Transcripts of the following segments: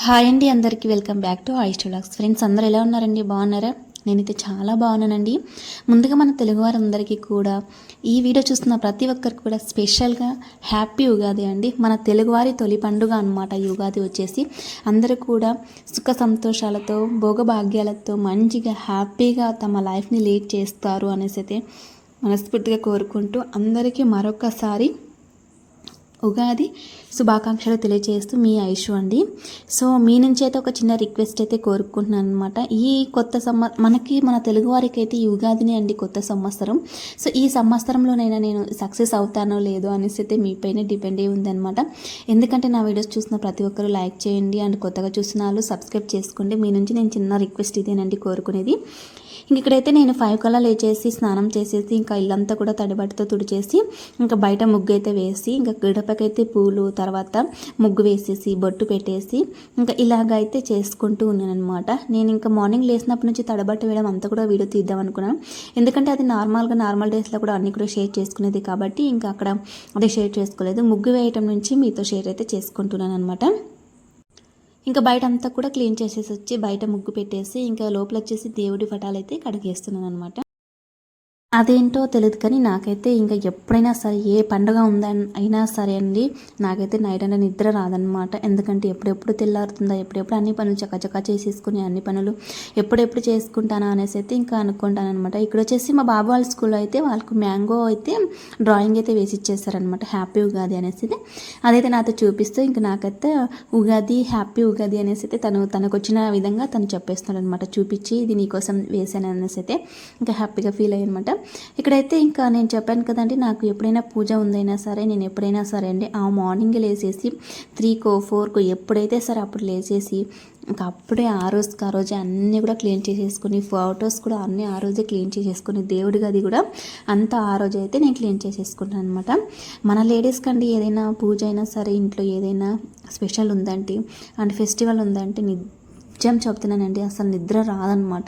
Hi అండి, అందరికీ welcome back to oyster vlogs. Friends అందరూ ఎలా ఉన్నారండి? బాగున్నారా? నేనైతే చాలా బాగున్నానండి. ముందుగా మన తెలుగువారందరికీ కూడా ఈ వీడియో చూస్తున్న ప్రతి ఒక్కరికి కూడా స్పెషల్గా హ్యాపీ ఉగాది అండి. మన తెలుగువారి తొలి పండుగ అనమాట ఈ ఉగాది వచ్చేసి. అందరూ కూడా సుఖ సంతోషాలతో భోగభాగ్యాలతో మంచిగా హ్యాపీగా తమ లైఫ్ని లీడ్ చేస్తారు అనేసి అయితే మనస్ఫూర్తిగా కోరుకుంటూ అందరికీ మరొకసారి ఉగాది శుభాకాంక్షలు తెలియజేస్తూ మీ ఐషు అండి. సో మీ నుంచి అయితే ఒక చిన్న రిక్వెస్ట్ అయితే కోరుకుంటున్నాను అనమాట. ఈ కొత్త మనకి మన తెలుగువారికి అయితే ఈ ఉగాదినే అండి కొత్త సంవత్సరం. సో ఈ సంవత్సరంలోనైనా నేను సక్సెస్ అవుతానో లేదో అనేసి అయితే మీపైనే డిపెండ్ అయి ఉందన్నమాట. ఎందుకంటే నా వీడియోస్ చూసిన ప్రతి ఒక్కరు లైక్ చేయండి అండ్ కొత్తగా చూసిన వాళ్ళు సబ్స్క్రైబ్ చేసుకోండి. మీ నుంచి నేను చిన్న రిక్వెస్ట్ ఇదేనండి కోరుకునేది. ఇక్కడైతే నేను 5 కల్లా లేచేసి స్నానం చేసేసి ఇంకా ఇల్లంతా కూడా తడిబట్టతో తుడిచేసి ఇంకా బయట ముగ్గు అయితే వేసి ఇంకా గడపకైతే పూలు తర్వాత ముగ్గు వేసేసి బొట్టు పెట్టేసి ఇంకా ఇలాగైతే చేసుకుంటూ ఉన్నాను అనమాట. నేను ఇంకా మార్నింగ్ లేసినప్పటి నుంచి తడబట్ట వేయడం అంతా కూడా వీడియో తీద్దాం అనుకున్నాను. ఎందుకంటే అది నార్మల్ డేస్లో కూడా అన్ని కూడా షేర్ చేసుకునేది కాబట్టి ఇంకా అక్కడ అదే షేర్ చేసుకోలేదు. ముగ్గు వేయటం నుంచి మీతో షేర్ అయితే చేసుకుంటున్నాను అనమాట. ఇంకా బయట అంతా కూడా క్లీన్ చేసేసి వచ్చి బయట ముగ్గు పెట్టేసి ఇంకా లోపల వచ్చేసి దేవుడి పటాలు అయితే కడిగేస్తున్నాను అనమాట. అదేంటో తెలియదు కానీ నాకైతే ఇంకా ఎప్పుడైనా సరే ఏ పండుగ అయినా సరే అండి నాకైతే నైట్ అంటే నిద్ర రాదనమాట. ఎందుకంటే ఎప్పుడెప్పుడు తెల్లారుతుందా, ఎప్పుడెప్పుడు అన్ని పనులు చక్కచక్క చేసేసుకుని అన్ని పనులు ఎప్పుడెప్పుడు చేసుకుంటానా అనేసి అయితే ఇంకా అనుకుంటాను అనమాట. ఇక్కడ వచ్చేసి మా బాబు వాళ్ళ స్కూల్లో అయితే వాళ్ళకు మ్యాంగో అయితే డ్రాయింగ్ అయితే వేసి ఇచ్చేస్తారనమాట, హ్యాపీ ఉగాది అనేసి. అదైతే నాతో చూపిస్తూ ఇంకా నాకైతే ఉగాది హ్యాపీ ఉగాది అనేసి అయితే తనకు వచ్చిన విధంగా తను చెప్పేస్తున్నాడు అనమాట. చూపించి ఇది నీకోసం వేసాను అనేసి అయితే ఇంకా హ్యాపీగా ఫీల్ అయ్యనమాట. ఇక్కడైతే ఇంకా నేను చెప్పాను కదండి, నాకు ఎప్పుడైనా పూజ ఉందైనా సరే నేను ఎప్పుడైనా సరే అండి ఆ మార్నింగ్ లేచేసి 3కో 4కో ఎప్పుడైతే సరే అప్పుడు లేచేసి ఇంకా అప్పుడే ఆ రోజే అన్నీ కూడా క్లీన్ చేసేసుకుని ఫొటోస్ కూడా అన్నీ ఆ రోజే క్లీన్ చేసేసుకుని దేవుడి గది కూడా అంతా ఆ రోజు అయితే నేను క్లీన్ చేసేసుకుంటాను అనమాట. మన లేడీస్ కండి ఏదైనా పూజ అయినా సరే ఇంట్లో ఏదైనా స్పెషల్ ఉందంటే అండ్ ఫెస్టివల్ ఉందంటే నిజం చెప్తున్నానండి, అసలు నిద్ర రాదనమాట.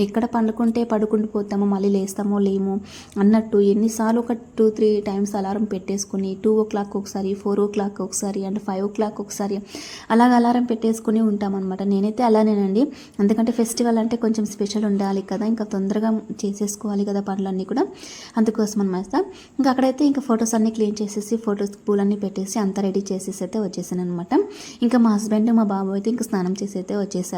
ఎక్కడ పడుకుంటూ పోతామో మళ్ళీ లేస్తామో లేమో అన్నట్టు ఎన్నిసార్లు ఒక 2-3 టైమ్స్ అలారం పెట్టేసుకుని 2 o'clock ఒకసారి 4 o'clock ఒకసారి అండ్ 5 o'clock ఒకసారి అలాగ అలారం పెట్టేసుకుని ఉంటామన్నమాట. నేనైతే అలానేనండి. ఎందుకంటే ఫెస్టివల్ అంటే కొంచెం స్పెషల్ ఉండాలి కదా, ఇంకా తొందరగా చేసేసుకోవాలి కదా పనులన్నీ కూడా, అందుకోసం అనమాట. ఇంకా అక్కడైతే ఇంకా ఫొటోస్ అన్నీ క్లీన్ చేసేసి ఫొటోస్ పూలన్నీ పెట్టేసి అంతా రెడీ చేసేసి అయితే వచ్చేసాను అనమాట. ఇంకా మా హస్బెండ్ మా బాబు అయితే ఇంకా స్నానం చేసి అయితే వచ్చేసారు.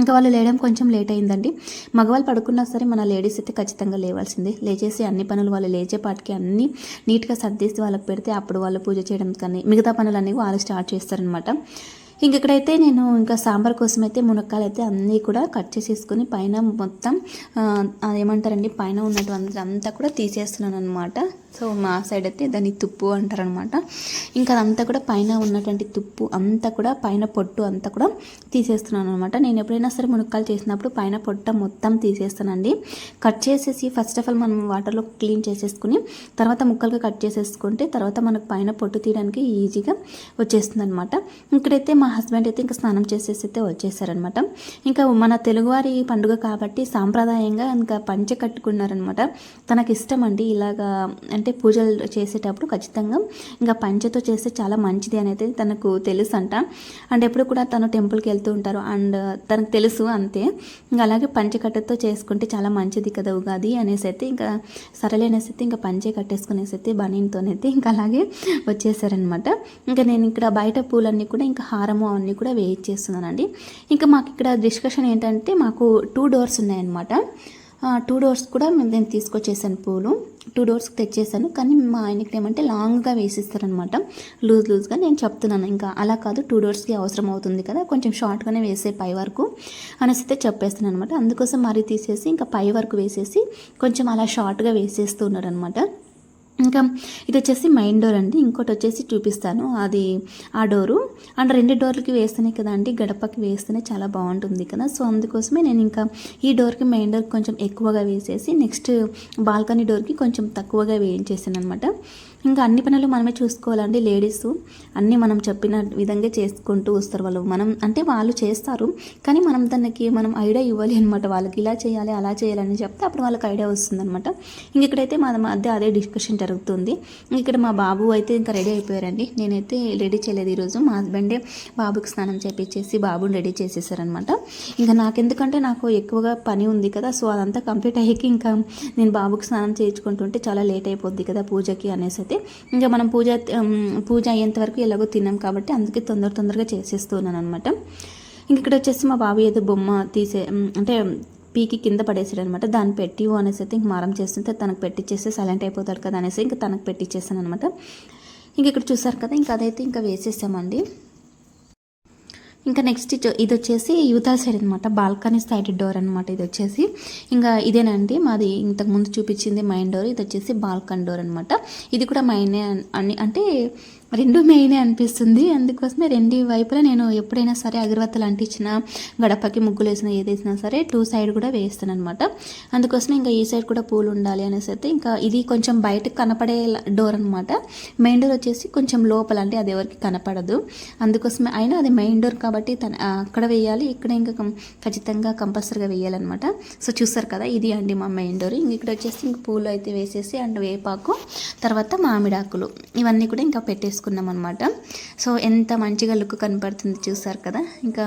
ఇంకా వాళ్ళు లేయడం కొంచెం లేట్ అయిందండి. మగవాళ్ళు పడుకున్నా సరే మన లేడీస్ అయితే ఖచ్చితంగా లేవాల్సిందే. లేచేసి అన్ని పనులు వాళ్ళు లేచేపాటికి అన్నీ నీట్గా సర్దేసి వాళ్ళకి పెడితే అప్పుడు వాళ్ళు పూజ చేయడం కానీ మిగతా పనులన్నీ వాళ్ళు స్టార్ట్ చేస్తారనమాట. ఇక్కడైతే నేను ఇంకా సాంబార్ కోసం అయితే మునక్కాయలు అయితే అన్నీ కూడా కట్ చేసేసుకొని పైన మొత్తం అదేమంటారండి పైన ఉన్నటువంటి అంతా కూడా తీసేస్తున్నాను అనమాట. సో మా సైడ్ అయితే దాన్ని తుప్పు అంటారనమాట. ఇంకా అదంతా కూడా పైన ఉన్నటువంటి తుప్పు అంతా కూడా పైన పొట్టు అంతా కూడా తీసేస్తున్నాను అనమాట. నేను ఎప్పుడైనా సరే మునక్కాయలు చేసినప్పుడు పైన పొట్ట మొత్తం తీసేస్తానండి. కట్ చేసేసి ఫస్ట్ ఆఫ్ ఆల్ మనం వాటర్లో క్లీన్ చేసేసుకుని తర్వాత ముక్కలుగా కట్ చేసేసుకుంటే తర్వాత మనకు పైన పొట్టు తీయడానికి ఈజీగా వచ్చేస్తుంది అనమాట. ఇక్కడైతే మా హస్బెండ్ అయితే ఇంకా స్నానం చేసేసి అయితే వచ్చేసారనమాట. ఇంకా మన తెలుగువారి పండుగ కాబట్టి సాంప్రదాయంగా ఇంకా పంచె కట్టుకున్నారనమాట. తనకి ఇష్టం అండి ఇలాగా అంటే పూజలు చేసేటప్పుడు ఖచ్చితంగా ఇంకా పంచెతో చేస్తే చాలా మంచిది అనేది తనకు తెలుసు అంట. అండ్ ఎప్పుడు కూడా తను టెంపుల్కి వెళ్తూ ఉంటారు అండ్ తనకు తెలుసు అంతే. ఇంకా అలాగే పంచె కట్టతో చేసుకుంటే చాలా మంచిది కదా ఉగాది అనేసి అయితే ఇంకా సరేలే అనేసి అయితే ఇంకా పంచె కట్టేసుకునేసి అయితే బనీన్తోనైతే ఇంకా అలాగే వచ్చేసారనమాట. ఇంకా నేను ఇక్కడ బయట పూలన్నీ కూడా ఇంకా హారము అవన్నీ కూడా వేయించేస్తున్నానండి. ఇంకా మాకు ఇక్కడ డిస్కషన్ ఏంటంటే మాకు 2 doors ఉన్నాయన్నమాట. 2 doors కూడా నేను తీసుకొచ్చేసాను పూలు 2 doors తెచ్చేసాను. కానీ మా ఆయనకి ఏమంటే లాంగ్గా వేసిస్తారనమాట, లూజ్గా. నేను చెప్తున్నాను ఇంకా అలా కాదు 2 doorsకి అవసరం అవుతుంది కదా కొంచెం షార్ట్గానే వేసే పై వరకు అనేసి అయితే చెప్పేస్తున్నాను అనమాట. అందుకోసం మరీ తీసేసి ఇంకా పై వరకు వేసేసి కొంచెం అలా షార్ట్గా వేసేస్తున్నాడు అనమాట. ఇంకా ఇది వచ్చేసి మెయిన్ డోర్ అండి. ఇంకోటి వచ్చేసి చూపిస్తాను, అది ఆ డోరు. అండ్ 2 డోర్లకి వేస్తేనే కదా అండి గడపకి వేస్తేనే చాలా బాగుంటుంది కదా. సో అందుకోసమే నేను ఇంకా ఈ డోర్కి మెయిన్ డోర్కి కొంచెం ఎక్కువగా వేసేసి నెక్స్ట్ బాల్కనీ డోర్కి కొంచెం తక్కువగా వేయించేసాను అనమాట. ఇంకా అన్ని పనులు మనమే చూసుకోవాలండి. లేడీస్ అన్నీ మనం చెప్పిన విధంగా చేసుకుంటూ వస్తారు వాళ్ళు. మనం అంటే వాళ్ళు చేస్తారు, కానీ మనం దానికి మనం ఐడియా ఇవ్వాలి అనమాట. వాళ్ళకి ఇలా చేయాలి అలా చేయాలని చెప్తే అప్పుడు వాళ్ళకి ఐడియా వస్తుందన్నమాట. ఇంక ఇక్కడైతే మా మధ్య అదే డిస్కషన్ జరుగుతుంది. ఇక్కడ మా బాబు అయితే ఇంకా రెడీ అయిపోయారండి. నేనైతే రెడీ చేయలేదు ఈరోజు. మా హస్బెండే బాబుకి స్నానం చేపించేసి బాబుని రెడీ చేసేసారనమాట. ఇంకా నాకెందుకంటే నాకు ఎక్కువగా పని ఉంది కదా, సో అదంతా కంప్లీట్ అయ్యాక ఇంకా నేను బాబుకి స్నానం చేయించుకుంటుంటే చాలా లేట్ అయిపోద్ది కదా పూజకి అనేసి అయితే ఇంకా మనం పూజ అయ్యేంత వరకు ఎలాగో తిన్నాం కాబట్టి అందుకే తొందరగా చేసేస్తున్నాను అనమాట. ఇంక ఇక్కడ వచ్చేసి మా బాబు ఏదో బొమ్మ అంటే పీకి కింద పడేసాడు అనమాట. దాన్ని పెట్టి అనేసి అయితే ఇంక మారం చేస్తుంటే తనకు పెట్టించేస్తే సైలెంట్ అయిపోతాడు కదా అనేసి ఇంకా తనకు పెట్టించేసాను అనమాట. ఇంక ఇక్కడ చూసారు కదా, ఇంకా అదైతే ఇంకా వేసేసామండి. ఇంకా నెక్స్ట్ ఇది వచ్చేసి యువతల సైడ్ అనమాట, బాల్కనీ సైడ్ డోర్ అనమాట. ఇది వచ్చేసి ఇంకా ఇదేనండి మాది ఇంతకుముందు చూపించింది మెయిన్ డోర్. ఇది వచ్చేసి బాల్కనీ డోర్ అనమాట. ఇది కూడా మెయినే అంటే రెండు మెయినే అనిపిస్తుంది. అందుకోసమే రెండు వైపులా నేను ఎప్పుడైనా సరే అగరవత్తులు అంటించిన, గడపకి ముగ్గులు వేసినా, ఏది వేసినా సరే 2 సైడ్ కూడా వేస్తాను అనమాట. అందుకోసమే ఇంకా ఈ సైడ్ కూడా పూలు ఉండాలి అనేసి అయితే ఇంకా ఇది కొంచెం బయటకు కనపడే డోర్ అనమాట. మెయిన్ డోర్ వచ్చేసి కొంచెం లోపల, అంటే అది ఎవరికి కనపడదు. అందుకోసమే అయినా అది మెయిన్ డోర్ కాబట్టి అక్కడ వేయాలి, ఇక్కడ ఇంకా ఖచ్చితంగా కంపల్సరీగా వేయాలన్నమాట. సో చూస్తారు కదా, ఇది అండి మా మెయిన్ డోర్. ఇంక ఇక్కడ వచ్చేసి ఇంక పూలు అయితే వేసేసి అండ్ వేపాకు, తర్వాత మామిడాకులు ఇవన్నీ కూడా ఇంకా పెట్టేసుకున్నాం అనమాట. సో ఎంత మంచిగా లుక్ కనపడుతుంది చూసారు కదా. ఇంకా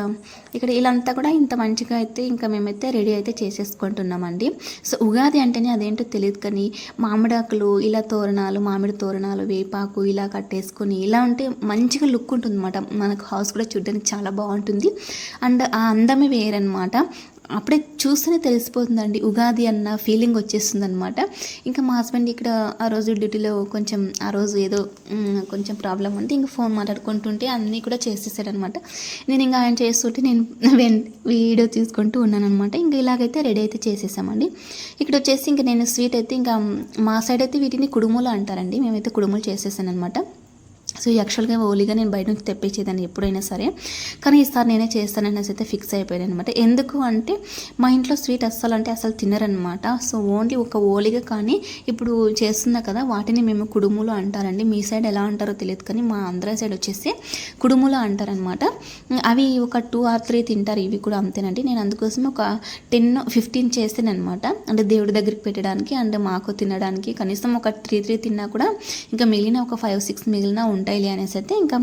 ఇక్కడ ఇలాంతా కూడా ఇంత మంచిగా అయితే ఇంకా మేమైతే రెడీ అయితే చేసేసుకుంటున్నామండి. సో ఉగాది అంటేనే అదేంటో తెలియదు, కానీ మామిడాకులు ఇలా తోరణాలు, మామిడి తోరణాలు, వేపాకు ఇలా కట్టేసుకొని ఇలా ఉంటే మంచిగా లుక్ ఉంటుంది అనమాట. మనకు హౌస్ కూడా చూడడానికి చాలా బాగుంటుంది అండ్ ఆ అందమే వేరనమాట. అప్పుడే చూస్తేనే తెలిసిపోతుందండి, ఉగాది అన్న ఫీలింగ్ వచ్చేస్తుంది అనమాట. ఇంకా మా హస్బెండ్ ఇక్కడ ఆ రోజు డ్యూటీలో కొంచెం ఆ రోజు ఏదో కొంచెం ప్రాబ్లం ఉంది, ఇంకా ఫోన్ మాట్లాడుకుంటుంటే అన్నీ కూడా చేసేసాడనమాట. నేను ఇంకా ఆయన చేస్తుంటే నేను వీడియో తీసుకుంటూ ఉన్నాను అనమాట. ఇంకా ఇలాగైతే రెడీ అయితే చేసేసామండి. ఇక్కడ వచ్చేసి ఇంకా నేను స్వీట్ అయితే ఇంకా మా సైడ్ అయితే వీటిని కుడుములు అంటారండి, మేమైతే కుడుములు చేసేసాను అనమాట. సో యాక్చువల్గా ఓలిగా నేను బయట నుంచి తెప్పించేదాన్ని ఎప్పుడైనా సరే, కానీ ఈసారి నేనే చేస్తాననేసి అయితే ఫిక్స్ అయిపోయాను అనమాట. ఎందుకు అంటే మా ఇంట్లో స్వీట్ అస్సలు తినరనమాట. సో ఓన్లీ ఒక ఓలిగా కానీ ఇప్పుడు చేస్తున్నా కదా వాటిని మేము కుడుములు అంటారండి. మీ సైడ్ ఎలా అంటారో తెలియదు, కానీ మా ఆంధ్ర సైడ్ వచ్చేసి కుడుములు అంటారనమాట. అవి ఒక 2 or 3 తింటారు, ఇవి కూడా అంతేనండి. నేను అందుకోసం ఒక 10-15 చేసాను అనమాట. అంటే దేవుడి దగ్గరికి పెట్టడానికి అండ్ మాకు తినడానికి కనీసం ఒక 3 తిన్నా కూడా ఇంకా మిగిలిన ఒక 5-6 మిగిలిన ఉంటాయిలే అనేసి అయితే ఇంకా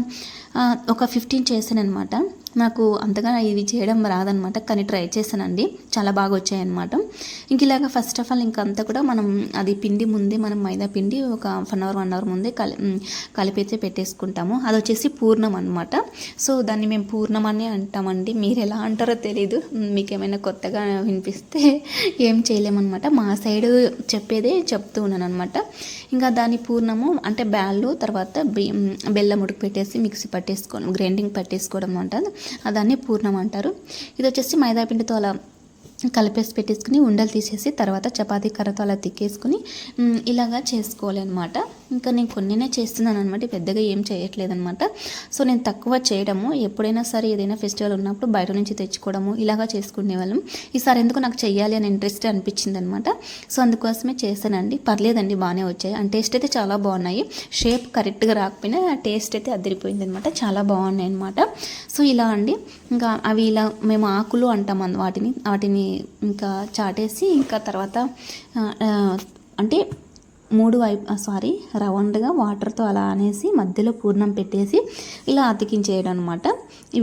ఒక 15 చేశాను అనమాట. నాకు అంతగా ఇది చేయడం రాదనమాట, కానీ ట్రై చేశానండి, చాలా బాగా వచ్చాయన్నమాట. ఇంక ఇలాగ ఫస్ట్ ఆఫ్ ఆల్ ఇంకంతా కూడా మనం అది పిండి ముందే మనం మైదా పిండి ఒక 1 hour ముందే కలిపైతే పెట్టేసుకుంటాము. అది వచ్చేసి పూర్ణం అనమాట. సో దాన్ని మేము పూర్ణం అని అంటామండి, మీరు ఎలా అంటారో తెలీదు. మీకు ఏమైనా కొత్తగా వినిపిస్తే ఏం చేయలేమన్నమాట. మా సైడ్ చెప్పేదే చెప్తూ ఉన్నాను అనమాట. ఇంకా దాని పూర్ణము అంటే బ్యాళ్ళు, తర్వాత బెల్లం ఉడికి పెట్టేసి మిక్సీ పట్టేసుకోవడం, గ్రైండింగ్ పట్టేసుకోవడం అంటారు, దాన్ని పూర్ణం అంటారు. ఇది వచ్చేసి మైదాపిండితో అలా కలిపేసి పెట్టేసుకుని ఉండలు తీసేసి తర్వాత చపాతీ కర్రతో అలా తిక్కేసుకుని ఇలాగా చేసుకోవాలి అనమాట. ఇంకా నేను కొన్నినే చేస్తున్నాను అనమాట, పెద్దగా ఏం చేయట్లేదనమాట. సో నేను తక్కువ చేయడము, ఎప్పుడైనా సరే ఏదైనా ఫెస్టివల్ ఉన్నప్పుడు బయట నుంచి తెచ్చుకోవడము ఇలాగా చేసుకునే వాళ్ళం. ఈసారి ఎందుకు నాకు చెయ్యాలి అని ఇంట్రెస్ట్ అనిపించింది అనమాట. సో అందుకోసమే చేశానండి. పర్లేదండి, బాగానే వచ్చాయి. అండ్ టేస్ట్ అయితే చాలా బాగున్నాయి. షేప్ కరెక్ట్గా రాకపోయినా టేస్ట్ అయితే అదిరిపోయింది అనమాట, చాలా బాగున్నాయి అనమాట. సో ఇలా అండి, ఇంకా అవి ఇలా మేము ఆకులు అంటాం వాటిని ఇంకా చాటేసి ఇంకా తర్వాత అంటే 3 రౌండ్గా వాటర్తో అలా అనేసి మధ్యలో పూర్ణం పెట్టేసి ఇలా అతికించేయడం అనమాట.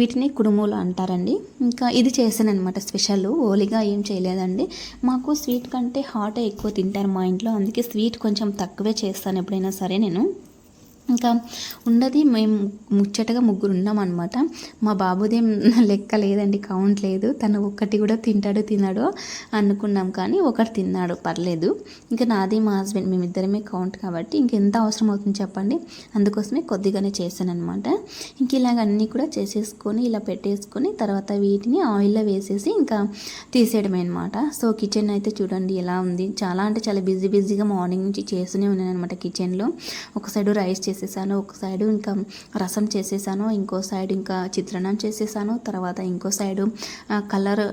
వీటిని కుడుములు అంటారండి. ఇంకా ఇది చేశాను అనమాట స్పెషల్, ఓలిగా ఏం చేయలేదండి. మాకు స్వీట్ కంటే హాట్ ఎక్కువ తింటారు మా ఇంట్లో, అందుకే స్వీట్ కొంచెం తక్కువే చేస్తాను ఎప్పుడైనా సరే నేను. ఇంకా ఉండది మేము ముచ్చటగా 3 ఉన్నామన్నమాట. మా బాబుదేం లెక్క లేదండి, కౌంట్ లేదు. తను ఒక్కటి కూడా తిన్నాడో అనుకున్నాం, కానీ ఒకటి తిన్నాడు, పర్లేదు. ఇంకా నాది మా హస్బెండ్ మేమిద్దరమే కౌంట్ కాబట్టి ఇంకెంత అవసరం అవుతుంది చెప్పండి, అందుకోసమే కొద్దిగానే చేశాను అనమాట. ఇంక ఇలాగ అన్నీ కూడా చేసేసుకొని ఇలా పెట్టేసుకొని తర్వాత వీటిని ఆయిల్లో వేసేసి ఇంకా తీసేయడమే అనమాట. సో కిచెన్ అయితే చూడండి ఎలా ఉంది, చాలా అంటే చాలా బిజీగా మార్నింగ్ నుంచి చేస్తూనే ఉన్నాను అనమాట కిచెన్లో. ఒక సైడు రైస్ చేసేసాను. ఒక సైడు ఇంకా రసం చేసేసాను, ఇంకో సైడ్ ఇంకా చిత్రాన్నం చేసేసాను, తర్వాత ఇంకో సైడు కలర్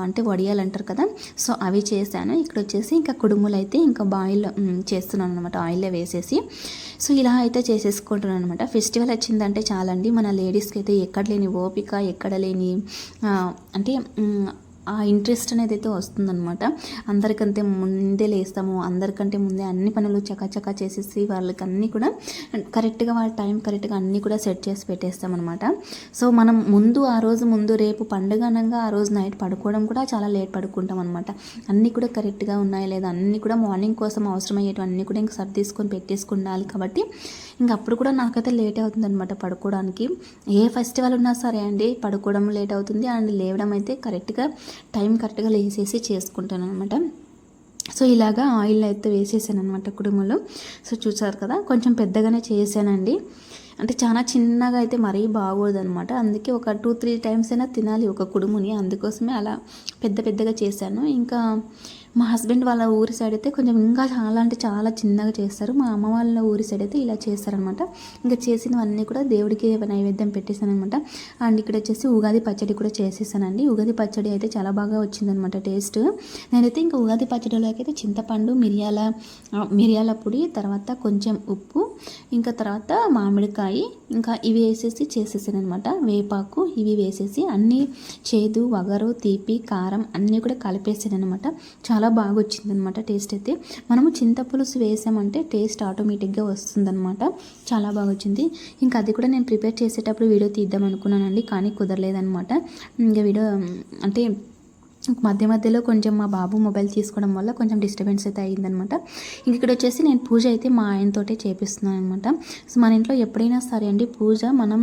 అంటే వడియాలంటారు కదా, సో అవి చేశాను. ఇక్కడ వచ్చేసి ఇంకా కుడుములు అయితే ఇంకా బాయిల్ చేస్తున్నాను అనమాట, ఆయిల్లో వేసేసి. సో ఇలా అయితే చేసేసుకుంటున్నాను అనమాట. ఫెస్టివల్ వచ్చిందంటే చాలండి మన లేడీస్కి అయితే ఎక్కడ లేని ఓపిక, ఎక్కడ లేని అంటే ఆ ఇంట్రెస్ట్ అనేది అయితే వస్తుందన్నమాట. అందరికంటే ముందే లేస్తాము, అందరికంటే ముందే అన్ని పనులు చకాచకా చేసేసి వాళ్ళకి అన్నీ కూడా కరెక్ట్గా వాళ్ళ టైం కరెక్ట్గా అన్నీ కూడా సెట్ చేసి పెట్టేస్తామన్నమాట. సో మనం ముందు ఆ రోజు ముందు రేపు పండుగ అనగా ఆ రోజు నైట్ పడుకోవడం కూడా చాలా లేట్ పడుకుంటాం అనమాట. అన్నీ కూడా కరెక్ట్గా ఉన్నాయా లేదా అన్నీ కూడా మార్నింగ్ కోసం అవసరమయ్యేటివి అన్నీ కూడా ఇంకా సర్ది తీసుకొని పెట్టేసుకుండాలి. కాబట్టి ఇంకా అప్పుడు కూడా నాకైతే లేట్ అవుతుంది అనమాట పడుకోవడానికి. ఏ ఫెస్టివల్ ఉన్నా సరే అండి పడుకోవడం లేట్ అవుతుంది అండ్ లేవడం అయితే కరెక్ట్గా లేసేసి చేసుకుంటాను అనమాట. సో ఇలాగా ఆయిల్ అయితే వేసేసాను అనమాట కుడుములు. సో చూసారు కదా, కొంచెం పెద్దగానే చేసానండి. అంటే చాలా చిన్నగా అయితే మరీ బాగోదు అనమాట. అందుకే ఒక 2-3 టైమ్స్ అయినా తినాలి ఒక కుడుముని, అందుకోసమే అలా పెద్దగా చేశాను. ఇంకా మా హస్బెండ్ వాళ్ళ ఊరి సైడ్ అయితే కొంచెం ఇంకా చాలా అంటే చాలా చిన్నగా చేస్తారు. మా అమ్మ వాళ్ళ ఊరి సైడ్ అయితే ఇలా చేస్తారనమాట. ఇంకా చేసినవన్నీ కూడా దేవుడికి నైవేద్యం పెట్టేశాను అనమాట. అండ్ ఇక్కడ వచ్చేసి ఉగాది పచ్చడి కూడా చేసేసానండి. ఉగాది పచ్చడి అయితే చాలా బాగా వచ్చిందనమాట టేస్ట్. నేనైతే ఇంకా ఉగాది పచ్చడిలోకి అయితే చింతపండు, మిరియాల పొడి, తర్వాత కొంచెం ఉప్పు, ఇంకా తర్వాత మామిడికాయ, ఇంకా ఇవి వేసేసి చేసేసాను అనమాట. వేపాకు ఇవి వేసేసి అన్నీ చేదు, వగరు, తీపి, కారం అన్నీ కూడా కలిపేసాను అనమాట. చాలా బాగా వచ్చిందనమాట టేస్ట్ అయితే. మనము చింతపులుసు వేసామంటే టేస్ట్ ఆటోమేటిక్గా వస్తుందన్నమాట. చాలా బాగా వచ్చింది. ఇంకా అది కూడా నేను ప్రిపేర్ చేసేటప్పుడు వీడియో తీద్దాం అనుకున్నానండి, కానీ కుదరలేదనమాట. ఇంకా వీడియో అంటే మధ్యలో కొంచెం మా బాబు మొబైల్ తీసుకోవడం వల్ల కొంచెం డిస్టర్బెన్స్ అయితే అయ్యిందనమాట. ఇక్కడ వచ్చేసి నేను పూజ అయితే మా ఆయనతోటే చేపిస్తున్నాను అనమాట. సో మన ఇంట్లో ఎప్పుడైనా సరే అండి పూజ మనం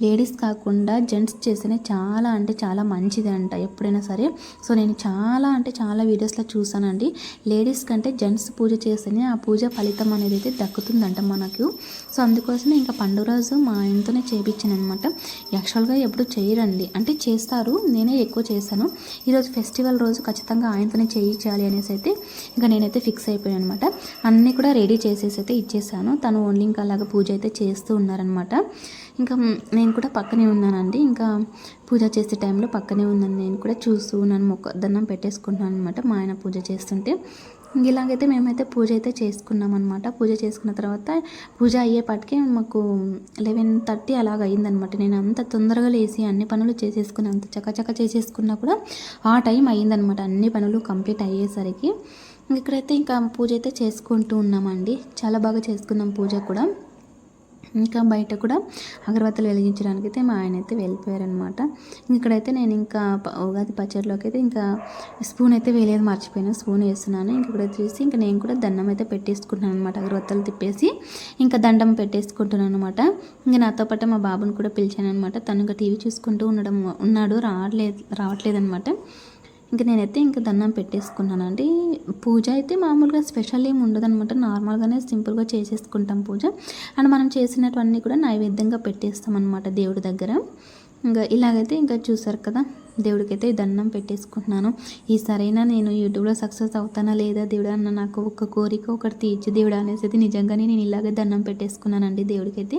లేడీస్ కాకుండా జెంట్స్ చేస్తేనే చాలా అంటే చాలా మంచిది అంట ఎప్పుడైనా సరే. సో నేను చాలా వీడియోస్లో చూసానండి, లేడీస్ కంటే జెంట్స్ పూజ చేస్తేనే ఆ పూజ ఫలితం అనేది అయితే దక్కుతుందంట మనకు. సో అందుకోసమే ఇంకా పండుగ రోజు మా ఆయనతోనే చేయించాను అనమాట. యాక్చువల్గా ఎప్పుడు చేయరండి, అంటే చేస్తారు, నేనే ఎక్కువ చేశాను. ఈరోజు ఫెస్టివల్ రోజు ఖచ్చితంగా ఆయనతోనే చేయించాలి అనేసి అయితే ఇంకా నేనైతే ఫిక్స్ అయిపోయాను అనమాట. అన్నీ కూడా రెడీ చేసేసి అయితే ఇచ్చేసాను. తను ఓన్లీ ఇంకా అలాగ పూజ అయితే చేస్తూ ఉన్నారనమాట. ఇంకా నేను కూడా పక్కనే ఉన్నానండి. ఇంకా పూజ చేసే టైంలో పక్కనే ఉన్నాను, నేను కూడా చూస్తూ ఉన్నాను, దండం పెట్టేసుకుంటున్నాను అనమాట మా ఆయన పూజ చేస్తుంటే. ఇలాగైతే మేమైతే పూజ అయితే చేసుకున్నాం అనమాట. పూజ చేసుకున్న తర్వాత పూజ అయ్యేపాటికే మాకు 11:30 అలాగ అయ్యిందనమాట. నేను అంత తొందరగా లేసి అన్ని పనులు చేసేసుకుని అంత చకచక చేసేసుకున్నా కూడా ఆ టైం అయ్యిందనమాట అన్ని పనులు కంప్లీట్ అయ్యేసరికి. ఇక్కడైతే ఇంకా పూజ అయితే చేసుకుంటూ ఉన్నామండి. చాలా బాగా చేసుకున్నాం పూజ కూడా. ఇంకా బయట కూడా అగరబత్తులు వెలిగించడానికి అయితే మా ఆయన అయితే వెళ్ళిపోయారనమాట. ఇక్కడైతే నేను ఇంకా ఉగాది పచ్చడిలోకి అయితే ఇంకా స్పూన్ అయితే వేయలేదు, మర్చిపోయాను, స్పూన్ వేస్తున్నాను. ఇంక ఇక్కడ వచ్చేసి ఇంకా నేను కూడా దండం అయితే పెట్టేసుకుంటున్నాను అనమాట. అగరబత్తులు తిప్పేసి ఇంకా దండం పెట్టేసుకుంటున్నాను అనమాట. ఇంకా నాతో పాటు మా బాబుని కూడా పిలిచాను అనమాట. తను ఇంకా టీవీ చూసుకుంటూ ఉన్నాడు, రావట్లేదనమాట. ఇంకా నేనైతే ఇంకా దండం పెట్టేసుకున్నానండి. పూజ అయితే మామూలుగా స్పెషల్ ఏమి ఉండదు అనమాట, నార్మల్గానే సింపుల్గా చేసేసుకుంటాం పూజ. అండ్ మనం చేసినటువన్నీ కూడా నైవేద్యంగా పెట్టేస్తాం అనమాట దేవుడి దగ్గర. ఇంకా ఇలాగైతే ఇంకా చూసారు కదా, దేవుడికైతే దండం పెట్టేసుకుంటున్నాను. ఈసారైనా నేను యూట్యూబ్లో సక్సెస్ అవుతానా లేదా దేవుడా అన్న నాకు ఒక కోరిక ఒకటి తీర్చి దేవుడా అనేసి అయితే నిజంగానే నేను ఇలాగే దండం పెట్టేసుకున్నానండి దేవుడికైతే.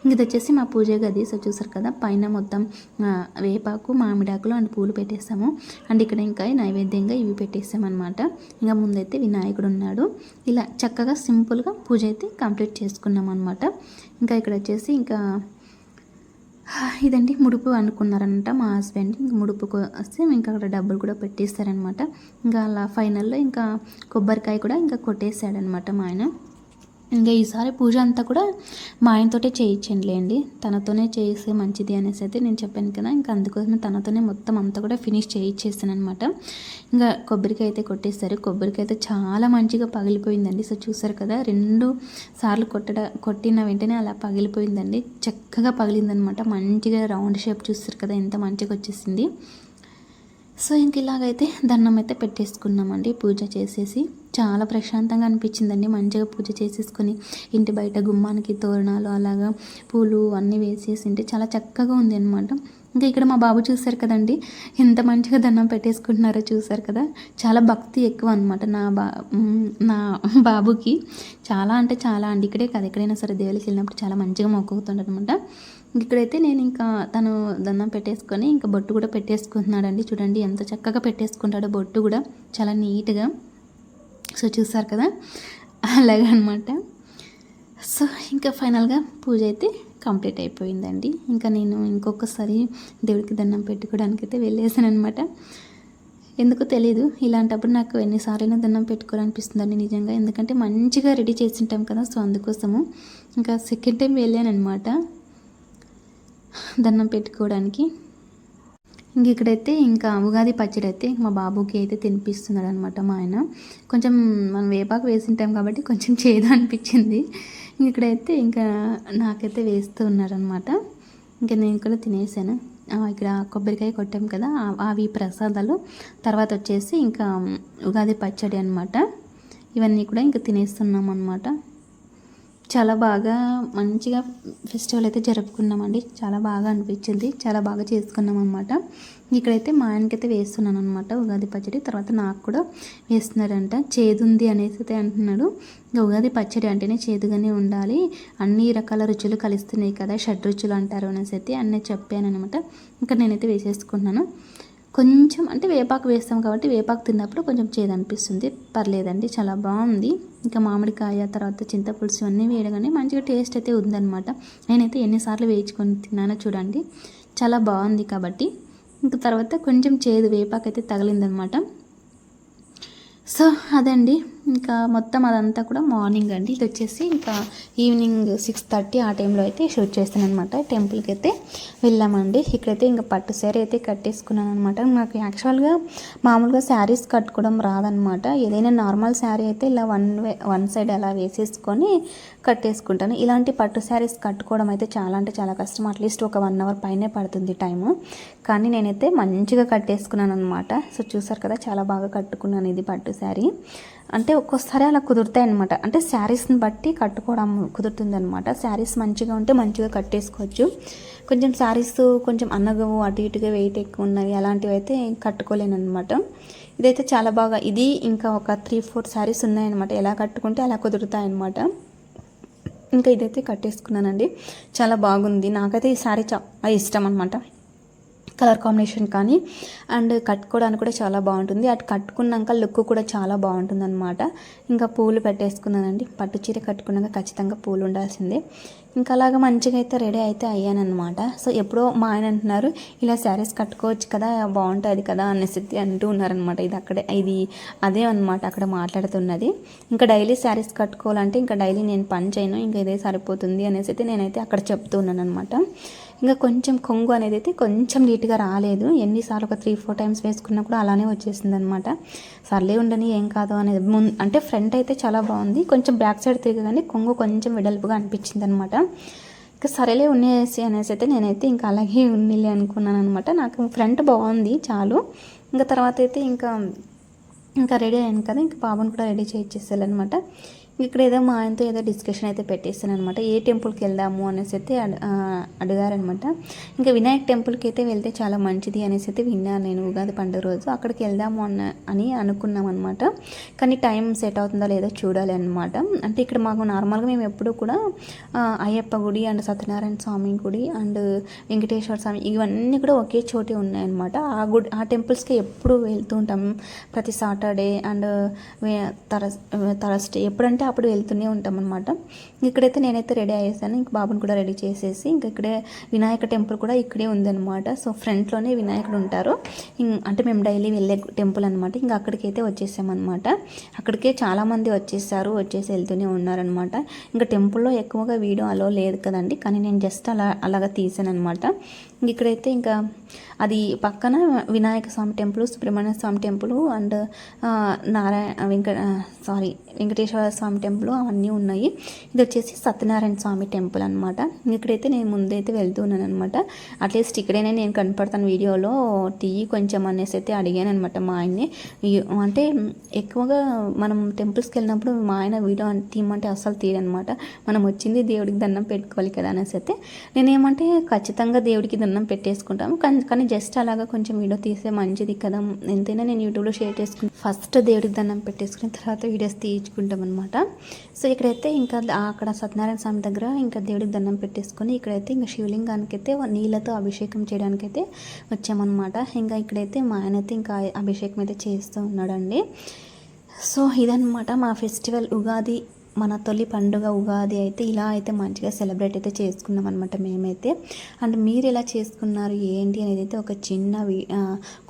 ఇంక ఇది వచ్చేసి మా పూజ గది. సో చూసారు కదా, పైన మొత్తం వేపాకు, మామిడాకులు అండ్ పూలు పెట్టేస్తాము. అండ్ ఇక్కడ ఇంకా నైవేద్యంగా ఇవి పెట్టేస్తామన్నమాట. ఇంకా ముందైతే వినాయకుడు ఉన్నాడు. ఇలా చక్కగా సింపుల్గా పూజ అయితే కంప్లీట్ చేసుకున్నాం అనమాట. ఇంకా ఇక్కడ వచ్చేసి ఇంకా ఇదండి ముడుపు అనుకున్నారనమాట మా హస్బెండ్. ఇంకా ముడుపుకు వస్తే ఇంకా అక్కడ డబ్బులు కూడా పెట్టేస్తారనమాట. ఇంకా అలా ఫైనల్లో ఇంకా కొబ్బరికాయ కూడా ఇంకా కొట్టేశాడనమాట మా ఆయన. ఇంకా ఈసారి పూజ అంతా కూడా మా ఆయనతోటే చేయించండిలేండి, తనతోనే చేస్తే మంచిది అనేసి అయితే నేను చెప్పాను కదా. ఇంకా అందుకోసమే తనతోనే మొత్తం అంతా కూడా ఫినిష్ చేయించేస్తాను అనమాట. ఇంకా కొబ్బరికాయ అయితే కొట్టేస్తారు. కొబ్బరికాయ అయితే చాలా మంచిగా పగిలిపోయిందండి. సో చూసారు కదా, 2 సార్లు కొట్టిన వెంటనే అలా పగిలిపోయిందండి, చక్కగా పగిలిందనమాట. మంచిగా రౌండ్ షేప్ చూస్తారు కదా ఎంత మంచిగా వచ్చేసింది. సో ఇంక ఇలాగైతే దండం అయితే పెట్టేసుకున్నామండి పూజ చేసేసి. చాలా ప్రశాంతంగా అనిపించిందండి, మంచిగా పూజ చేసేసుకొని ఇంటి బయట గుమ్మానికి తోరణాలు అలాగా పూలు అన్నీ వేసేసి ఉంటే చాలా చక్కగా ఉంది అనమాట. ఇంకా ఇక్కడ మా బాబు చూశారు కదండి, ఎంత మంచిగా దండం పెట్టేసుకుంటున్నారో చూశారు కదా. చాలా భక్తి ఎక్కువ అనమాట నా బాబుకి. చాలా అంటే చాలా అండి. ఇక్కడే కాదు, ఎక్కడైనా సరే దేవుడికి వెళ్ళినప్పుడు చాలా మంచిగా మొక్కుతుంటాడు అనమాట. ఇక్కడైతే నేను ఇంకా తను దండం పెట్టేసుకొని ఇంకా బొట్టు కూడా పెట్టేసుకుంటున్నాడండి. చూడండి ఎంత చక్కగా పెట్టేసుకుంటాడో బొట్టు కూడా, చాలా నీట్గా. సో చూసారు కదా, అలాగే అనమాట. సో ఇంకా ఫైనల్గా పూజ అయితే కంప్లీట్ అయిపోయిందండి. ఇంకా నేను ఇంకొకసారి దేవుడికి దండం పెట్టుకోవడానికి అయితే వెళ్ళేసాను అనమాట. ఎందుకో తెలీదు, ఇలాంటప్పుడు నాకు ఎన్నిసార్లైనా దండం పెట్టుకోవాలనిపిస్తుందండి నిజంగా. ఎందుకంటే మంచిగా రెడీ చేసింటాం కదా, సో అందుకోసము ఇంకా సెకండ్ టైం వెళ్ళాను అనమాట దండం పెట్టుకోవడానికి. ఇంక ఇక్కడైతే ఇంకా ఉగాది పచ్చడి అయితే మా బాబుకి అయితే తినిపిస్తున్నాడు అనమాట మా ఆయన. కొంచెం మనం వేపాకు వేసింటాం కాబట్టి కొంచెం చేదు అనిపించింది. ఇక్కడైతే ఇంకా నాకైతే వేస్తూ ఉన్నారనమాట. ఇంకా నేను కూడా తినేసాను. ఇక్కడ కొబ్బరికాయ కొట్టాం కదా, అవి ప్రసాదాలు. తర్వాత వచ్చేసి ఇంకా ఉగాది పచ్చడి అనమాట. ఇవన్నీ కూడా ఇంకా తినేస్తున్నాం అనమాట. చాలా బాగా మంచిగా ఫెస్టివల్ అయితే జరుపుకున్నామండి. చాలా బాగా అనిపించింది, చాలా బాగా చేసుకున్నాం అనమాట. ఇక్కడైతే మా ఆయనకైతే వేస్తున్నాను అనమాట ఉగాది పచ్చడి. తర్వాత నాకు కూడా వేస్తున్నారంట. చేదుంది అనేసి అయితే అంటున్నాడు. ఇంకా ఉగాది పచ్చడి అంటేనే చేదుగానే ఉండాలి, అన్ని రకాల రుచులు కలుస్తున్నాయి కదా, షడ్రుచులు అంటారు అనేసి అయితే అన్నీ చెప్పాను అనమాట. ఇంకా నేనైతే వేసేసుకున్నాను. కొంచెం అంటే వేపాకు వేస్తాం కాబట్టి వేపాకు తిన్నప్పుడు కొంచెం చేదు అనిపిస్తుంది, పర్లేదండి, చాలా బాగుంది. ఇంకా మామిడికాయ తర్వాత చింతపులుసు ఇవన్నీ వేయగానే మంచిగా టేస్ట్ అయితే ఉందన్నమాట. నేనైతే ఎన్నిసార్లు వేయించుకొని తిన్నానో చూడండి, చాలా బాగుంది. కాబట్టి ఇంకా తర్వాత కొంచెం చేదు వేపాకు అయితే తగిలిందనమాట. సో అదండి, ఇంకా మొత్తం అదంతా కూడా మార్నింగ్ అండి. ఇది వచ్చేసి ఇంకా ఈవినింగ్ 6:30 ఆ టైంలో అయితే షూట్ చేస్తాను అనమాట. టెంపుల్కి అయితే వెళ్ళామండి. ఇక్కడైతే ఇంకా పట్టు శారీ అయితే కట్టేసుకున్నాను అనమాట. నాకు యాక్చువల్గా మామూలుగా శారీస్ కట్టుకోవడం రాదనమాట. ఏదైనా నార్మల్ శారీ అయితే ఇలా వన్ సైడ్ అలా వేసేసుకొని కట్టేసుకుంటాను. ఇలాంటి పట్టు శారీస్ కట్టుకోవడం అయితే చాలా అంటే చాలా కష్టం. అట్లీస్ట్ ఒక 1 అవర్ పైనే పడుతుంది టైము. కానీ నేనైతే మంచిగా కట్టేసుకున్నాను అనమాట. సో చూసారు కదా, చాలా బాగా కట్టుకున్నాను ఇది పట్టు శారీ. అంటే ఒక్కోసారి అలా కుదురుతాయి అనమాట. అంటే శారీస్ని బట్టి కట్టుకోవడం కుదురుతుంది అనమాట. శారీస్ మంచిగా ఉంటే మంచిగా కట్టేసుకోవచ్చు. కొంచెం శారీస్ కొంచెం అన్నగవు అటు ఇటుగా వెయిట్ ఎక్కువ ఉన్నవి అలాంటివి అయితే కట్టుకోలేను అనమాట. ఇదైతే చాలా బాగా, ఇది ఇంకా ఒక 3-4 శారీస్ ఉన్నాయన్నమాట. ఎలా కట్టుకుంటే అలా కుదురుతాయి అనమాట. ఇంకా ఇదైతే కట్టేసుకున్నానండి, చాలా బాగుంది. నాకైతే ఈ శారీ చాలా ఇష్టం అనమాట. కలర్ కాంబినేషన్ కానీ అండ్ కట్టుకోవడానికి కూడా చాలా బాగుంటుంది. అటు కట్టుకున్నాక లుక్ కూడా చాలా బాగుంటుంది అనమాట. ఇంకా పూలు పెట్టేసుకున్నానండి. పట్టు చీర కట్టుకున్నాక ఖచ్చితంగా పూలు ఉండాల్సిందే. ఇంకా అలాగా మంచిగా అయితే రెడీ అయితే అయ్యానమాట. సో ఎప్పుడో మా ఆయన అంటున్నారు, ఇలా శారీస్ కట్టుకోవచ్చు కదా, బాగుంటుంది కదా అనేసి అంటూ ఉన్నారనమాట. ఇది అదే అనమాట అక్కడ మాట్లాడుతున్నది. ఇంకా డైలీ శారీస్ కట్టుకోవాలంటే ఇంకా డైలీ నేను పని చేయను, ఇంకా ఇదే సరిపోతుంది అనేసి అయితే నేనైతే అక్కడ చెప్తున్నాను అనమాట. ఇంకా కొంచెం కొంగు అనేది అయితే కొంచెం నీట్గా రాలేదు. ఎన్నిసార్లు ఒక 3-4 టైమ్స్ వేసుకున్నా కూడా అలానే వచ్చేసింది అనమాట. సర్లే ఉండని ఏం కాదు అనేది అంటే ఫ్రంట్ అయితే చాలా బాగుంది, కొంచెం బ్యాక్ సైడ్ తిరగగానే కొంగు కొంచెం వెడల్పుగా అనిపించింది అనమాట. ఇంకా సరేలే ఉన్నేసి అనేసి అయితే నేనైతే ఇంకా అలాగే ఉన్నిలే అనుకున్నాను అనమాట. నాకు ఫ్రంట్ బాగుంది చాలు. ఇంకా తర్వాత అయితే ఇంకా రెడీ అయ్యాను కదా, ఇంకా బాబుని కూడా రెడీ చేయించేసాలన్నమాట. ఇక్కడ ఏదో మా ఆయనతో ఏదో డిస్కషన్ అయితే పెట్టేస్తాను అనమాట. ఏ టెంపుల్కి వెళ్దాము అనేసి అయితే అడిగారనమాట. ఇంకా వినాయక్ టెంపుల్కి అయితే వెళ్తే చాలా మంచిది అనేసి అయితే విన్నాను నేను ఉగాది పండుగ రోజు. అక్కడికి వెళ్దాము అని అనుకున్నాం అనమాట. కానీ టైం సెట్ అవుతుందో లేదో చూడాలి అనమాట. అంటే ఇక్కడ మాకు నార్మల్గా మేము ఎప్పుడు కూడా అయ్యప్ప గుడి అండ్ సత్యనారాయణ స్వామి గుడి అండ్ వెంకటేశ్వర స్వామి ఇవన్నీ కూడా ఒకే చోటే ఉన్నాయన్నమాట. ఆ టెంపుల్స్కి ఎప్పుడు వెళ్తూ ఉంటాం, ప్రతి సాటర్డే అండ్ థర్స్డే ఎప్పుడంటే అప్పుడు వెళ్తూనే ఉంటాం అనమాట. ఇక్కడైతే నేనైతే రెడీ అయ్యేసాను. ఇంక బాబుని కూడా రెడీ చేసేసి ఇంకా ఇక్కడే వినాయక టెంపుల్ కూడా ఇక్కడే ఉందన్నమాట. సో ఫ్రంట్లోనే వినాయకుడు ఉంటారు. అంటే మేము డైలీ వెళ్ళే టెంపుల్ అనమాట. ఇంకా అక్కడికైతే వచ్చేసామన్నమాట. అక్కడికే చాలామంది వచ్చేసి వెళ్తూనే ఉన్నారనమాట. ఇంకా టెంపుల్లో ఎక్కువగా వీడియో అలో లేదు కదండి, కానీ నేను జస్ట్ అలాగా తీసాను అనమాట. ఇక్కడైతే ఇంకా అది పక్కన Vinayaka Swami temple, Subrahmanya Swami temple and Venkateswara Swami temple అవన్నీ ఉన్నాయి. ఇది వచ్చేసి సత్యనారాయణ స్వామి టెంపుల్ అనమాట. ఇక్కడైతే నేను ముందైతే వెళ్తున్నాను అనమాట. అట్లీస్ట్ ఇక్కడైనా నేను కనపడతాను వీడియోలో, టీ కొంచెం అనేసి అయితే అడిగాను అనమాట మా ఆయన్ని. అంటే ఎక్కువగా మనం టెంపుల్స్కి వెళ్ళినప్పుడు మా ఆయన వీడియో తీయమంటే అస్సలు తీయనమాట. మనం వచ్చింది దేవుడికి దండం పెట్టుకోవాలి కదా అనేసి అయితే నేనేమంటే ఖచ్చితంగా దేవుడికి దండం దండం పెట్టేసుకుంటాము. కానీ జస్ట్ అలాగా కొంచెం వీడియో తీస్తే మంచిది కదా, ఎంతైనా నేను యూట్యూబ్లో షేర్ చేసుకుంటాను. ఫస్ట్ దేవుడికి దండం పెట్టేసుకుని తర్వాత వీడియోస్ తీయించుకుంటాం అనమాట. సో ఇక్కడైతే ఇంకా అక్కడ సత్యనారాయణ స్వామి దగ్గర ఇంకా దేవుడికి దండం పెట్టేసుకొని ఇక్కడైతే ఇంకా శివలింగానికి అయితే నీళ్ళతో అభిషేకం చేయడానికైతే వచ్చామన్నమాట. ఇంకా ఇక్కడైతే మా ఆయన అయితే ఇంకా అభిషేకం అయితే చేస్తూ ఉన్నాడండి. సో ఇదన్నమాట మా ఫెస్టివల్ ఉగాది, మన తొలి పండుగ ఉగాది అయితే ఇలా అయితే మంచిగా సెలబ్రేట్ అయితే చేసుకున్నాం అనమాట మేమైతే. అండ్ మీరు ఎలా చేసుకున్నారు ఏంటి అనేది అయితే ఒక చిన్న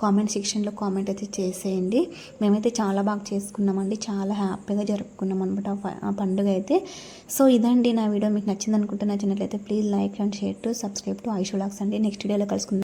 కామెంట్ సెక్షన్లో కామెంట్ అయితే చేసేయండి. మేమైతే చాలా బాగా చేసుకున్నామండి, చాలా హ్యాపీగా జరుపుకున్నాం అనమాట ఆ పండుగ అయితే. సో ఇదండి నా వీడియో, మీకు నచ్చింది అనుకుంటే, నచ్చినట్లయితే please like and share to subscribe to Aishu vlogs అండి. నెక్స్ట్ వీడియోలో కలుసుకుందాం.